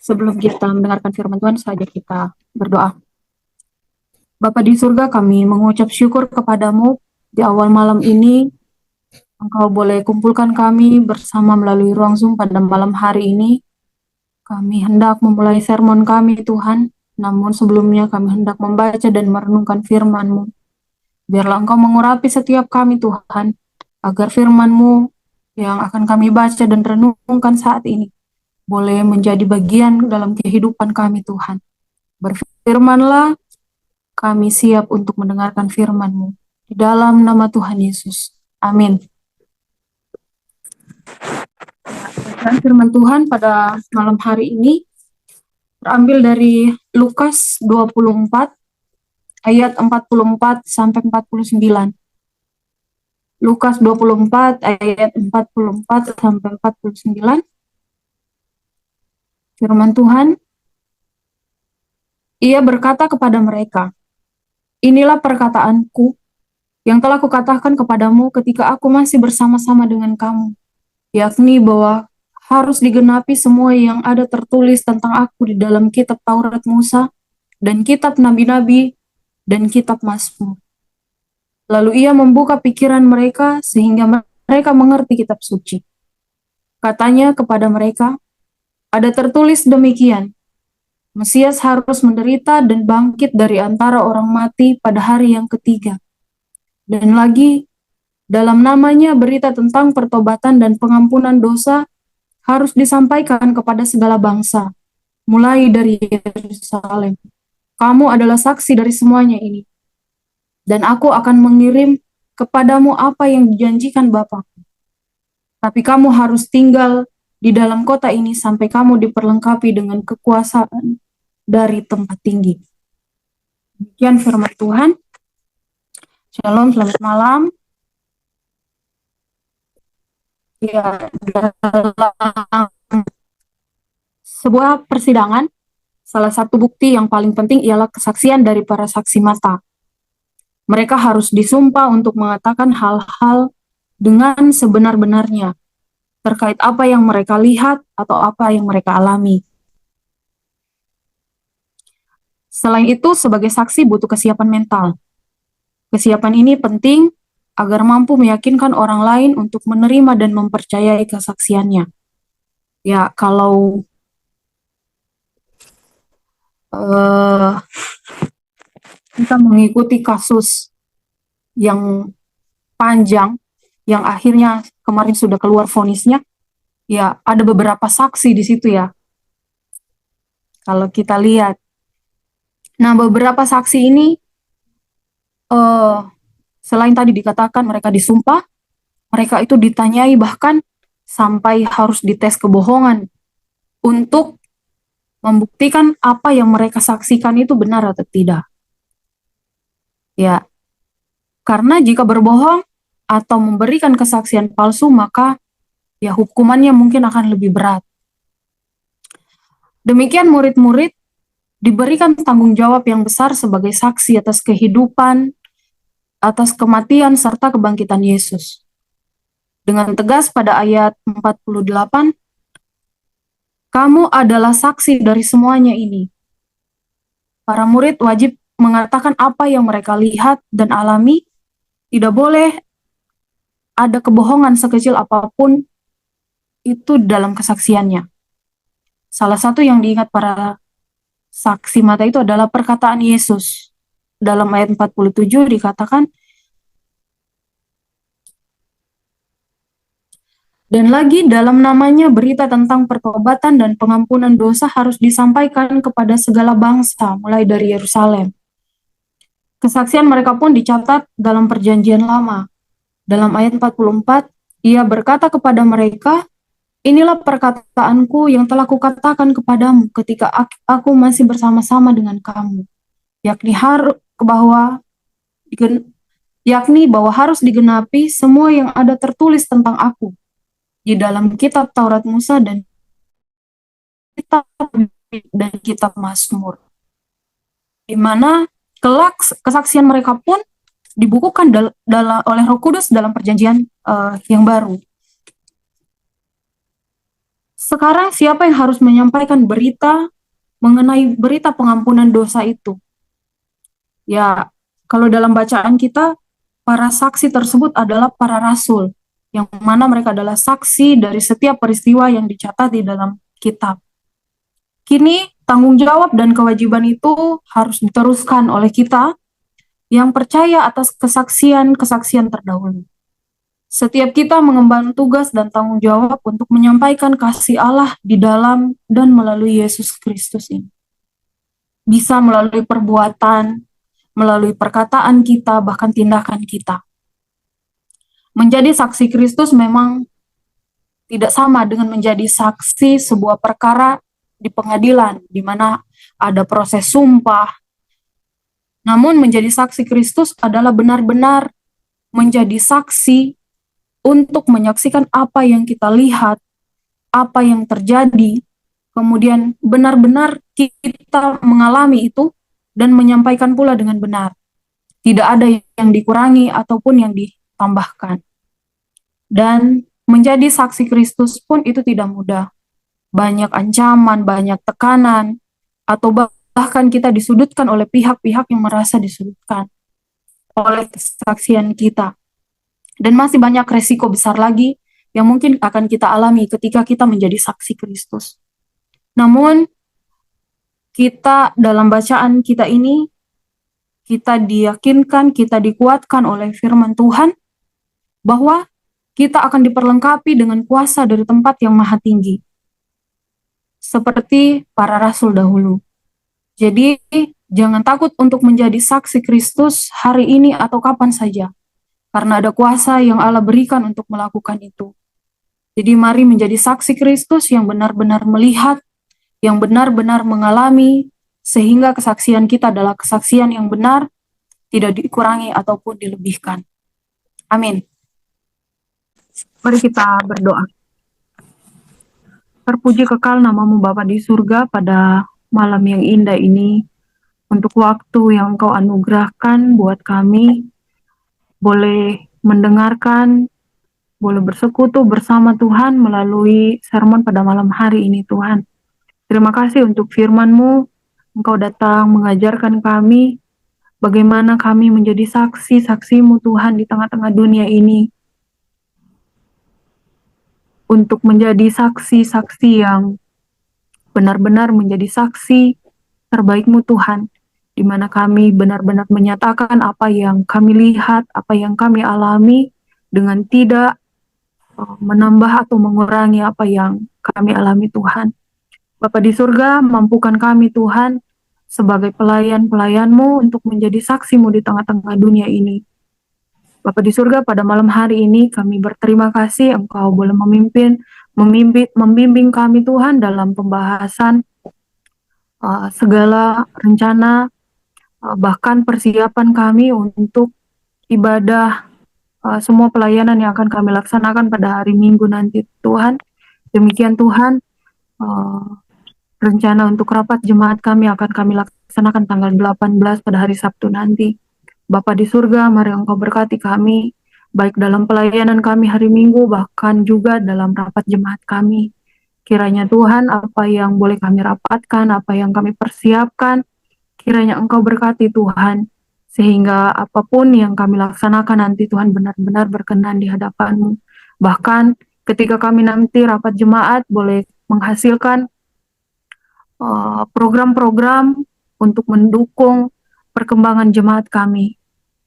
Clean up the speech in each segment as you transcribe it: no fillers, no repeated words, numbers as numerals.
Sebelum kita mendengarkan firman Tuhan saja kita berdoa. Bapa di surga, kami mengucap syukur kepadamu di awal malam ini. Engkau boleh kumpulkan kami bersama melalui ruang Zoom pada malam hari ini. Kami hendak memulai sermon kami Tuhan, namun sebelumnya kami hendak membaca dan merenungkan firman-Mu. Biarlah Engkau mengurapi setiap kami Tuhan, agar firman-Mu yang akan kami baca dan renungkan saat ini boleh menjadi bagian dalam kehidupan kami Tuhan. Berfirmanlah, kami siap untuk mendengarkan firman-Mu. Di dalam nama Tuhan Yesus. Amin. Dan firman Tuhan pada malam hari ini terambil dari Lukas 24 ayat 44 sampai 49. Lukas 24 ayat 44 sampai 49. Firman Tuhan, ia berkata kepada mereka, inilah perkataanku yang telah kukatakan kepadamu ketika aku masih bersama-sama dengan kamu, yakni bahwa harus digenapi semua yang ada tertulis tentang aku di dalam kitab Taurat Musa dan kitab nabi-nabi dan kitab Mazmur. Lalu ia membuka pikiran mereka sehingga mereka mengerti kitab suci. Katanya kepada mereka, ada tertulis demikian, Mesias harus menderita dan bangkit dari antara orang mati pada hari yang ketiga. Dan lagi, dalam namanya berita tentang pertobatan dan pengampunan dosa harus disampaikan kepada segala bangsa, mulai dari Yerusalem. Kamu adalah saksi dari semuanya ini. Dan aku akan mengirim kepadamu apa yang dijanjikan Bapa-Ku. Tapi kamu harus tinggal di dalam kota ini sampai kamu diperlengkapi dengan kekuasaan dari tempat tinggi. Demikian firman Tuhan. Shalom, selamat malam. Ya, dalam sebuah persidangan, salah satu bukti yang paling penting ialah kesaksian dari para saksi mata. Mereka harus disumpah untuk mengatakan hal-hal dengan sebenar-benarnya terkait apa yang mereka lihat atau apa yang mereka alami. Selain itu, sebagai saksi butuh kesiapan mental. Kesiapan ini penting agar mampu meyakinkan orang lain untuk menerima dan mempercayai kesaksiannya. Ya, kalau kita mengikuti kasus yang panjang, yang akhirnya kemarin sudah keluar vonisnya, ya ada beberapa saksi di situ ya. Kalau kita lihat, nah beberapa saksi ini selain tadi dikatakan mereka disumpah, mereka itu ditanyai bahkan sampai harus dites kebohongan untuk membuktikan apa yang mereka saksikan itu benar atau tidak. Ya, karena jika berbohong atau memberikan kesaksian palsu, maka ya hukumannya mungkin akan lebih berat. Demikian murid-murid diberikan tanggung jawab yang besar sebagai saksi atas kehidupan, atas kematian, serta kebangkitan Yesus. Dengan tegas pada ayat 48, kamu adalah saksi dari semuanya ini. Para murid wajib mengatakan apa yang mereka lihat dan alami, tidak boleh ada kebohongan sekecil apapun itu dalam kesaksiannya. Salah satu yang diingat para saksi mata itu adalah perkataan Yesus. Dalam ayat 47 dikatakan, dan lagi dalam namanya berita tentang pertobatan dan pengampunan dosa harus disampaikan kepada segala bangsa, mulai dari Yerusalem. Kesaksian mereka pun dicatat dalam perjanjian lama. Dalam ayat 44, ia berkata kepada mereka, inilah perkataanku yang telah kukatakan kepadamu ketika aku masih bersama-sama dengan kamu, yakni bahwa harus digenapi semua yang ada tertulis tentang aku di dalam kitab Taurat Musa dan kitab Mazmur, di mana kelak kesaksian mereka pun dibukukan oleh Roh Kudus dalam perjanjian yang baru. Sekarang siapa yang harus menyampaikan berita mengenai berita pengampunan dosa itu? Ya, kalau dalam bacaan kita, para saksi tersebut adalah para rasul, yang mana mereka adalah saksi dari setiap peristiwa yang dicatat di dalam kitab. Kini, tanggung jawab dan kewajiban itu harus diteruskan oleh kita yang percaya atas kesaksian-kesaksian terdahulu. Setiap kita mengemban tugas dan tanggung jawab untuk menyampaikan kasih Allah di dalam dan melalui Yesus Kristus ini. Bisa melalui perbuatan, melalui perkataan kita, bahkan tindakan kita. Menjadi saksi Kristus memang tidak sama dengan menjadi saksi sebuah perkara di pengadilan, di mana ada proses sumpah. Namun menjadi saksi Kristus adalah benar-benar menjadi saksi untuk menyaksikan apa yang kita lihat, apa yang terjadi, kemudian benar-benar kita mengalami itu dan menyampaikan pula dengan benar. Tidak ada yang dikurangi ataupun yang ditambahkan. Dan menjadi saksi Kristus pun itu tidak mudah. Banyak ancaman, banyak tekanan, atau bahkan kita disudutkan oleh pihak-pihak yang merasa disudutkan oleh kesaksian kita. Dan masih banyak resiko besar lagi yang mungkin akan kita alami ketika kita menjadi saksi Kristus. Namun, kita dalam bacaan kita ini, kita diyakinkan, kita dikuatkan oleh firman Tuhan, bahwa kita akan diperlengkapi dengan kuasa dari tempat yang maha tinggi. Seperti para rasul dahulu. Jadi, jangan takut untuk menjadi saksi Kristus hari ini atau kapan saja. Karena ada kuasa yang Allah berikan untuk melakukan itu. Jadi mari menjadi saksi Kristus yang benar-benar melihat, yang benar-benar mengalami, sehingga kesaksian kita adalah kesaksian yang benar, tidak dikurangi ataupun dilebihkan. Amin. Mari kita berdoa. Terpuji kekal namamu Bapa di surga pada malam yang indah ini, untuk waktu yang Engkau anugerahkan buat kami, boleh mendengarkan, boleh bersekutu bersama Tuhan melalui sermon pada malam hari ini Tuhan. Terima kasih untuk firman-Mu, Engkau datang mengajarkan kami bagaimana kami menjadi saksi-saksi-Mu Tuhan di tengah-tengah dunia ini. Untuk menjadi saksi-saksi yang benar-benar menjadi saksi terbaik-Mu Tuhan, di mana kami benar-benar menyatakan apa yang kami lihat, apa yang kami alami, dengan tidak menambah atau mengurangi apa yang kami alami Tuhan. Bapa di surga, mampukan kami Tuhan sebagai pelayan-pelayan-Mu untuk menjadi saksi-Mu di tengah-tengah dunia ini. Bapa di surga, pada malam hari ini kami berterima kasih Engkau boleh membimbing kami Tuhan dalam pembahasan segala rencana, bahkan persiapan kami untuk ibadah, semua pelayanan yang akan kami laksanakan pada hari Minggu nanti Tuhan. Demikian Tuhan, rencana untuk rapat jemaat kami akan kami laksanakan tanggal 18 pada hari Sabtu nanti. Bapa di surga, mari Engkau berkati kami, baik dalam pelayanan kami hari Minggu, bahkan juga dalam rapat jemaat kami. Kiranya Tuhan, apa yang boleh kami rapatkan, apa yang kami persiapkan, kiranya Engkau berkati Tuhan, sehingga apapun yang kami laksanakan nanti Tuhan benar-benar berkenan di hadapan-Mu. Bahkan ketika kami nanti rapat jemaat boleh menghasilkan program-program untuk mendukung perkembangan jemaat kami.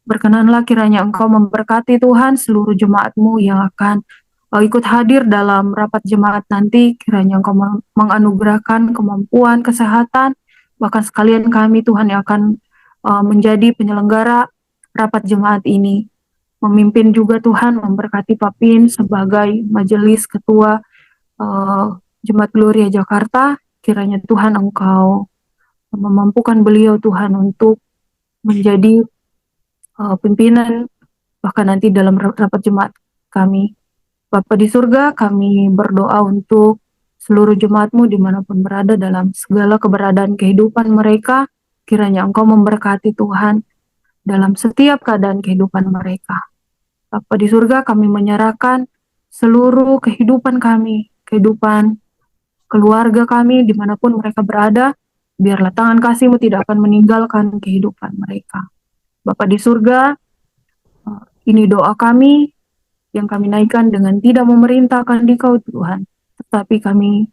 Berkenanlah kiranya Engkau memberkati Tuhan seluruh jemaat-Mu yang akan ikut hadir dalam rapat jemaat nanti. Kiranya Engkau menganugerahkan kemampuan, kesehatan, bahkan sekalian kami Tuhan yang akan menjadi penyelenggara rapat jemaat ini. Memimpin juga Tuhan, memberkati Papin sebagai majelis ketua Jemaat Gloria Jakarta. Kiranya Tuhan Engkau memampukan beliau Tuhan untuk menjadi pimpinan bahkan nanti dalam rapat jemaat kami. Bapa di surga, kami berdoa untuk seluruh jemaat-Mu dimanapun berada dalam segala keberadaan kehidupan mereka. Kiranya Engkau memberkati Tuhan dalam setiap keadaan kehidupan mereka. Bapa di surga, kami menyerahkan seluruh kehidupan kami, kehidupan keluarga kami, dimanapun mereka berada. Biarlah tangan kasih-Mu tidak akan meninggalkan kehidupan mereka. Bapa di surga, ini doa kami yang kami naikkan dengan tidak memerintahkan Dikau Tuhan. Tetapi kami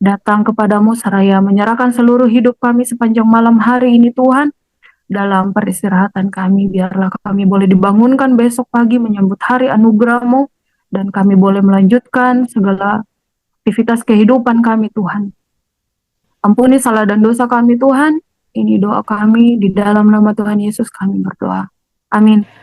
datang kepadamu seraya menyerahkan seluruh hidup kami sepanjang malam hari ini Tuhan. Dalam peristirahatan kami, biarlah kami boleh dibangunkan besok pagi menyambut hari anugerah-Mu, dan kami boleh melanjutkan segala aktivitas kehidupan kami Tuhan. Ampuni salah dan dosa kami Tuhan. Ini doa kami, di dalam nama Tuhan Yesus kami berdoa. Amin.